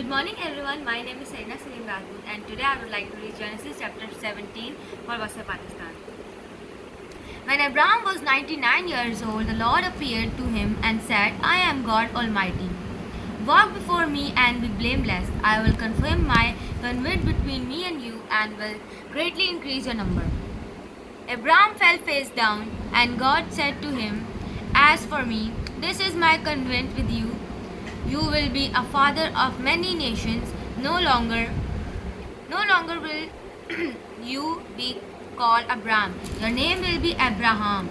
Good morning everyone, my name is Saina Salim Rajput and today I would like to read Genesis chapter 17 for Wasa, Pakistan. When Abraham was 99 years old, the Lord appeared to him and said, I am God Almighty. Walk before me and be blameless. I will confirm my covenant between me and you and will greatly increase your number. Abraham fell face down and God said to him, As for me, this is my covenant with you. You will be a father of many nations. No longer will you be called Abram. Your name will be Abraham.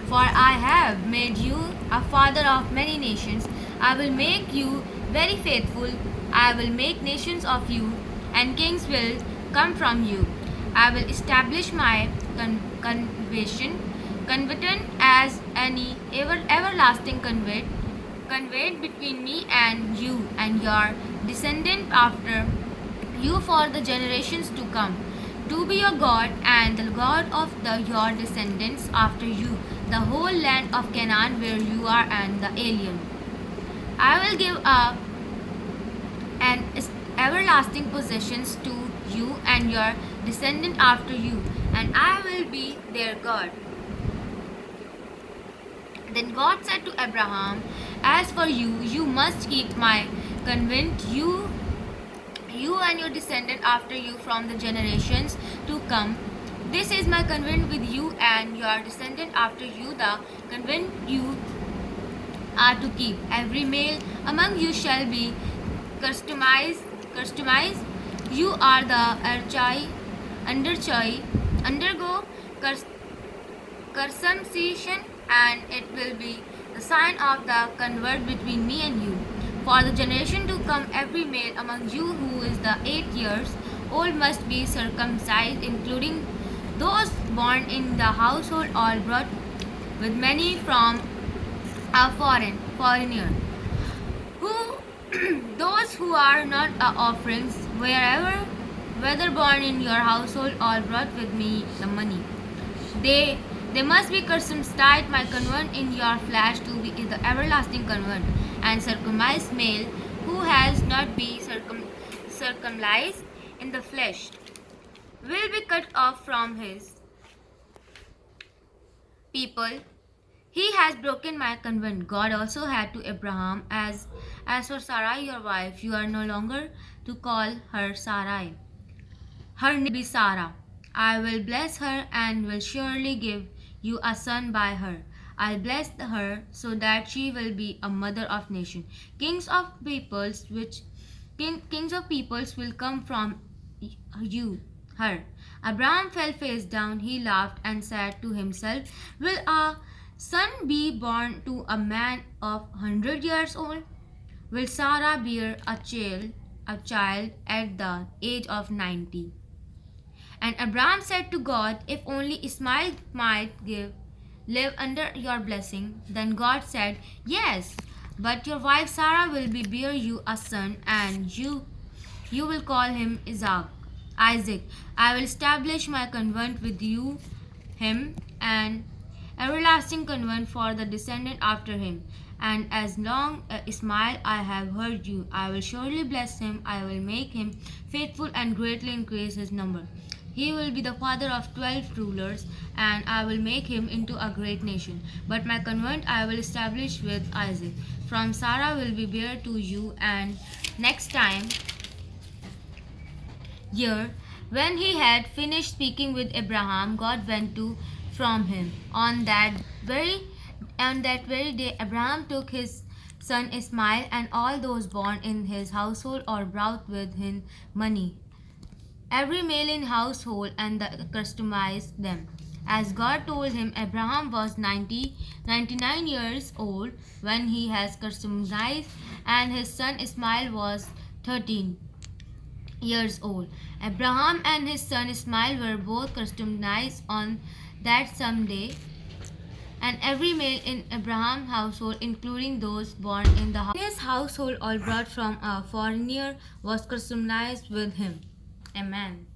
For I have made you a father of many nations. I will make you very faithful. I will make nations of you, and kings will come from you. I will establish my covenant as any everlasting covenant between me and you and your descendant after you for the generations to come, to be your God and the God of your descendants after you, the whole land of Canaan where you are and the alien. I will give up and everlasting possessions to you and your descendant after you, and I will be their God. Then God said to Abraham, As for you, you must keep my covenant, you and your descendant after you from the generations to come. This is my covenant with you and your descendant after you, the covenant you are to keep. Every male among you shall be customized. You are the undergo circumcision, and it will be the sign of the covenant between me and you. For the generation to come, every male among you who is the 8 years old must be circumcised, including those born in the household or brought with many from a foreigner. Who those who are not offerings, whether born in your household or brought with me the money. They must be circumcised my covenant in your flesh to be the everlasting covenant, and circumcised male who has not been circumcised in the flesh will be cut off from his people. He has broken my covenant. God also had to Abraham, As for Sarai your wife, you are no longer to call her Sarai. Her name will be Sarah. I will bless her and will surely give you a son by her. I'll bless her so that she will be a mother of nations. Kings of peoples will come from her. Abraham fell face down. He laughed and said to himself, Will a son be born to a man of 100 years old? Will Sarah bear a child at the age of 90? And Abraham said to God, If only Ismail might live under your blessing. Then God said, Yes, but your wife Sarah will bear you a son, and you will call him Isaac. I will establish my covenant with you, him, and everlasting covenant for the descendant after him. And as long as Ismail I have heard you, I will surely bless him. I will make him faithful and greatly increase his number. He will be the father of 12 rulers, and I will make him into a great nation. But my covenant I will establish with Isaac. From Sarah will be bear to you. And next time, year, when he had finished speaking with Abraham, God went to from him. On that very day, Abraham took his son Ismail and all those born in his household or brought with him money, every male in household, and customized them. As God told him, Abraham was 99 years old when he has customized, and his son Ismail was 13 years old. Abraham and his son Ismail were both customized on that same day, and every male in Abraham's household, including those born in his household or brought from a foreigner, was customized with him. Amen.